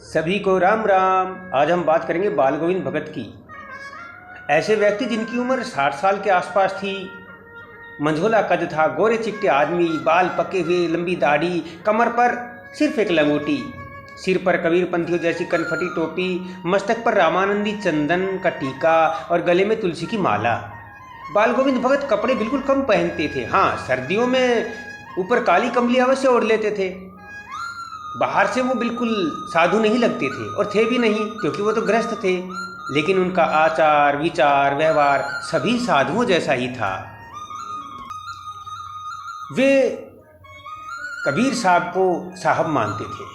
सभी को राम राम। आज हम बात करेंगे बाल गोविंद भगत की। ऐसे व्यक्ति जिनकी उम्र 60 साल के आसपास थी। मंझोला कद था, गोरे चिट्टे आदमी, बाल पके हुए, लंबी दाढ़ी, कमर पर सिर्फ एक लंगोटी, सिर पर कबीर पंथियों जैसी कनफटी टोपी, मस्तक पर रामानंदी चंदन का टीका और गले में तुलसी की माला। बाल गोविंद भगत कपड़े बिल्कुल कम पहनते थे। हाँ, सर्दियों में ऊपर काली कमली अवश्य ओढ़ लेते थे। बाहर से वो बिल्कुल साधु नहीं लगते थे और थे भी नहीं, क्योंकि वो तो गृहस्थ थे। लेकिन उनका आचार विचार व्यवहार सभी साधुओं जैसा ही था। वे कबीर साहब को साहब मानते थे।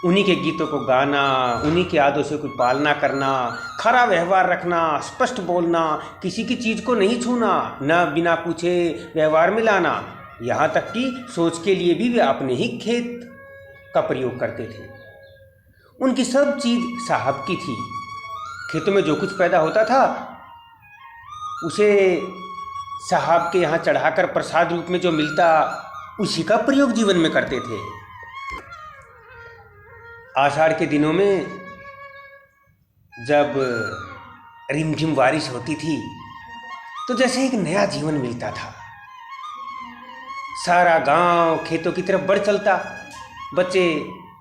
उन्हीं के गीतों को गाना, उन्हीं के आदेशों की पालना करना, खरा व्यवहार रखना, स्पष्ट बोलना, किसी की चीज़ को नहीं छूना, न बिना पूछे व्यवहार में लाना, यहाँ तक कि सोच के लिए भी वे अपने ही खेत का प्रयोग करते थे। उनकी सब चीज़ साहब की थी। खेतों में जो कुछ पैदा होता था उसे साहब के यहाँ चढ़ाकर प्रसाद रूप में जो मिलता उसी का प्रयोग जीवन में करते थे। आषाढ़ के दिनों में जब रिमझिम बारिश होती थी तो जैसे एक नया जीवन मिलता था। सारा गांव खेतों की तरफ बढ़ चलता। बच्चे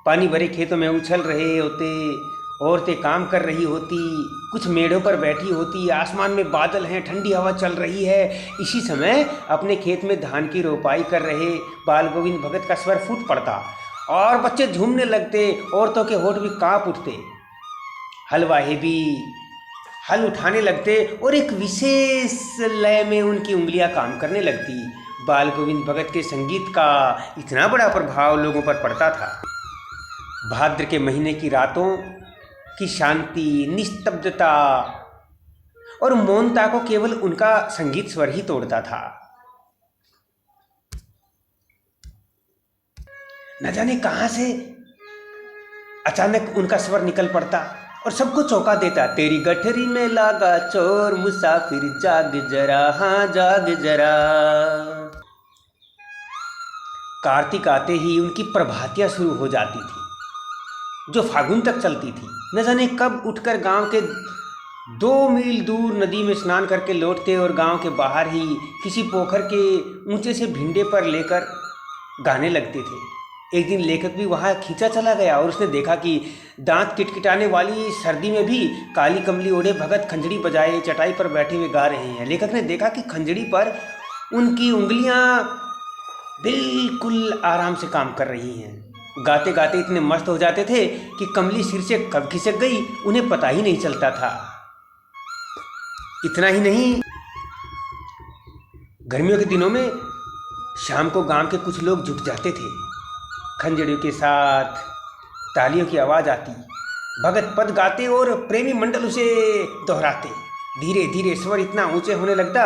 पानी भरे खेतों में उछल रहे होते, औरतें काम कर रही होती, कुछ मेढ़ों पर बैठी होती, आसमान में बादल हैं, ठंडी हवा चल रही है। इसी समय अपने खेत में धान की रोपाई कर रहे बाल गोविंद भगत का स्वर फूट पड़ता और बच्चे झूमने लगते, औरतों के होठ भी कांप उठते, हलवाहे भी हल उठाने लगते और एक विशेष लय में उनकी उंगलियां काम करने लगती। बाल गोविंद भगत के संगीत का इतना बड़ा प्रभाव लोगों पर पड़ता था। भाद्र के महीने की रातों की शांति, निस्तब्धता और मौनता को केवल उनका संगीत स्वर ही तोड़ता था। न जाने कहां से अचानक उनका स्वर निकल पड़ता और सबको चौंका देता। तेरी गठरी में लागा चोर, मुसाफिर जाग जरा, हाँ जाग जरा। कार्तिक आते ही उनकी प्रभातियां शुरू हो जाती थी जो फागुन तक चलती थी। न जाने कब उठकर गांव के 2 मील दूर नदी में स्नान करके लौटते और गांव के बाहर ही किसी पोखर के ऊंचे से भिंडे पर लेकर गाने लगते थे। एक दिन लेखक भी वहां खींचा चला गया और उसने देखा कि दांत किटकिटाने वाली सर्दी में भी काली कमली ओढ़े भगत खंजड़ी बजाए चटाई पर बैठे हुए गा रहे हैं। लेखक ने देखा कि खंजड़ी पर उनकी उंगलियां बिल्कुल आराम से काम कर रही हैं। गाते गाते इतने मस्त हो जाते थे कि कमली सिर से कब खिसक गई उन्हें पता ही नहीं चलता था। इतना ही नहीं, गर्मियों के दिनों में शाम को गांव के कुछ लोग जुट जाते थे। खंजड़ियों के साथ तालियों की आवाज़ आती, भगत पद गाते और प्रेमी मंडल उसे दोहराते। धीरे धीरे स्वर इतना ऊंचे होने लगता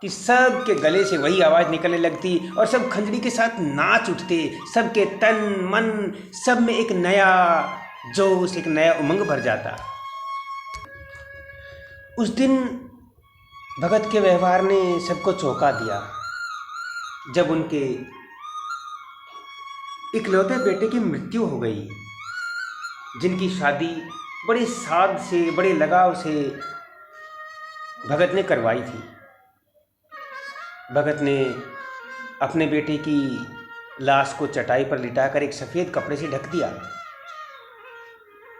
कि सब के गले से वही आवाज़ निकलने लगती और सब खंजड़ी के साथ नाच उठते। सबके तन मन सब में एक नया जोश, एक नया उमंग भर जाता। उस दिन भगत के व्यवहार ने सबको चौंका दिया जब उनके इकलौते बेटे की मृत्यु हो गई, जिनकी शादी बड़े साध से, बड़े लगाव से भगत ने करवाई थी। भगत ने अपने बेटे की लाश को चटाई पर लिटाकर एक सफ़ेद कपड़े से ढक दिया।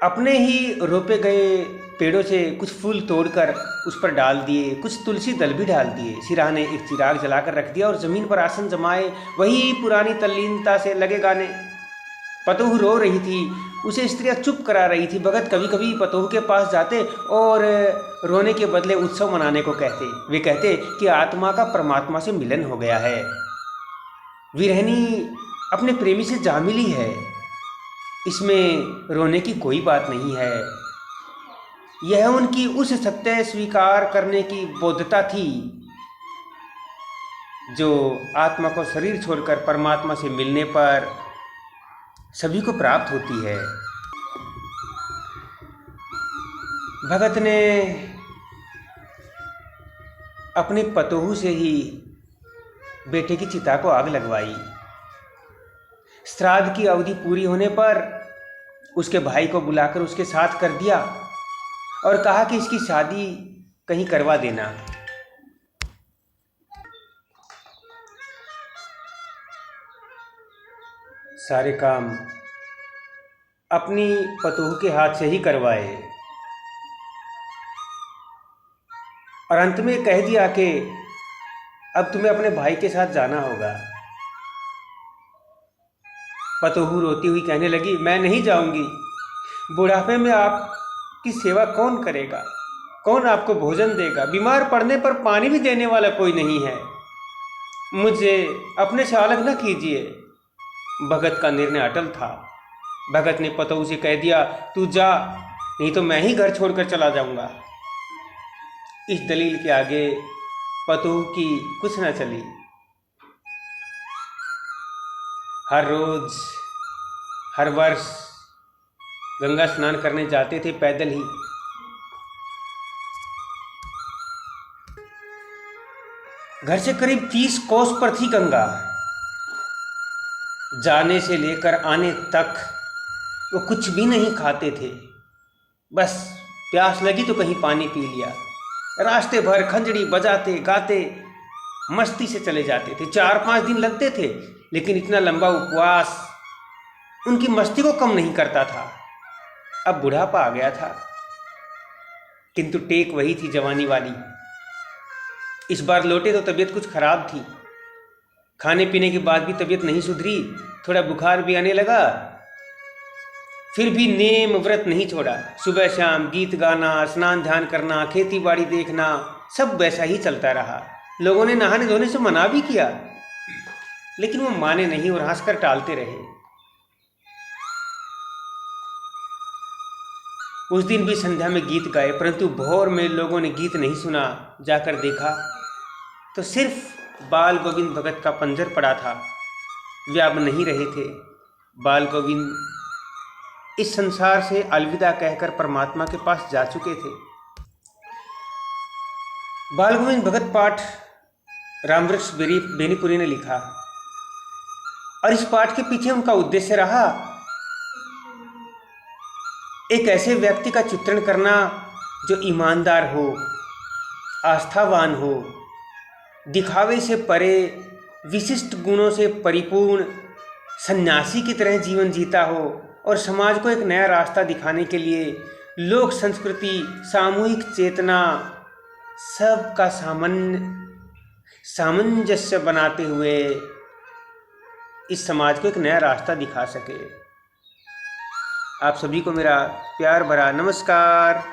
अपने ही रोपे गए पेड़ों से कुछ फूल तोड़कर उस पर डाल दिए, कुछ तुलसी दल भी डाल दिए। सिराने एक चिराग जलाकर रख दिया और ज़मीन पर आसन जमाए वही पुरानी तल्लीनता से लगे गाने। पतोह रो रही थी, उसे स्त्रियां चुप करा रही थी। भगत कभी कभी पतोह के पास जाते और रोने के बदले उत्सव मनाने को कहते। वे कहते कि आत्मा का परमात्मा से मिलन हो गया है, विरहनी अपने प्रेमी से जा मिली है, इसमें रोने की कोई बात नहीं है। यह उनकी उस सत्य स्वीकार करने की बोधता थी जो आत्मा को शरीर छोड़कर परमात्मा से मिलने पर सभी को प्राप्त होती है। भगत ने अपने पतोहू से ही बेटे की चिता को आग लगवाई। श्राद्ध की अवधि पूरी होने पर उसके भाई को बुलाकर उसके साथ कर दिया और कहा कि इसकी शादी कहीं करवा देना। सारे काम अपनी पतोह के हाथ से ही करवाए और अंत में कह दिया कि अब तुम्हें अपने भाई के साथ जाना होगा। पतोहू रोती हुई कहने लगी, मैं नहीं जाऊंगी। बुढ़ापे में आपकी सेवा कौन करेगा, कौन आपको भोजन देगा, बीमार पड़ने पर पानी भी देने वाला कोई नहीं है। मुझे अपने से अलग न कीजिए। भगत का निर्णय अटल था। भगत ने पतोहू से कह दिया, तू जा, नहीं तो मैं ही घर छोड़कर चला जाऊंगा। इस दलील के आगे पतोहू की कुछ न चली। हर रोज हर वर्ष गंगा स्नान करने जाते थे पैदल ही। घर से करीब 30 कोस पर थी गंगा। जाने से लेकर आने तक वो कुछ भी नहीं खाते थे, बस प्यास लगी तो कहीं पानी पी लिया। रास्ते भर खंजड़ी बजाते गाते मस्ती से चले जाते थे। 4-5 दिन लगते थे, लेकिन इतना लंबा उपवास उनकी मस्ती को कम नहीं करता था। अब बुढ़ापा आ गया था, किंतु टेक वही थी जवानी वाली। इस बार लौटे तो तबीयत कुछ खराब थी। खाने पीने के बाद भी तबीयत नहीं सुधरी, थोड़ा बुखार भी आने लगा। फिर भी नेम व्रत नहीं छोड़ा। सुबह शाम गीत गाना, स्नान ध्यान करना, खेती बाड़ी देखना, सब वैसा ही चलता रहा। लोगों ने नहाने धोने से मना भी किया, लेकिन वो माने नहीं और हंसकर टालते रहे। उस दिन भी संध्या में गीत गाए, परंतु भोर में लोगों ने गीत नहीं सुना। जाकर देखा तो सिर्फ बाल गोविंद भगत का पंजर पड़ा था। वे अब नहीं रहे थे। बाल गोविंद इस संसार से अलविदा कहकर परमात्मा के पास जा चुके थे। बाल गोविंद भगत पाठ रामवृक्ष बेनीपुरी ने लिखा और इस पाठ के पीछे उनका उद्देश्य रहा एक ऐसे व्यक्ति का चित्रण करना जो ईमानदार हो, आस्थावान हो, दिखावे से परे, विशिष्ट गुणों से परिपूर्ण सन्यासी की तरह जीवन जीता हो और समाज को एक नया रास्ता दिखाने के लिए लोक संस्कृति, सामूहिक चेतना, सबका सामंजस्य बनाते हुए इस समाज को एक नया रास्ता दिखा सके। आप सभी को मेरा प्यार भरा नमस्कार।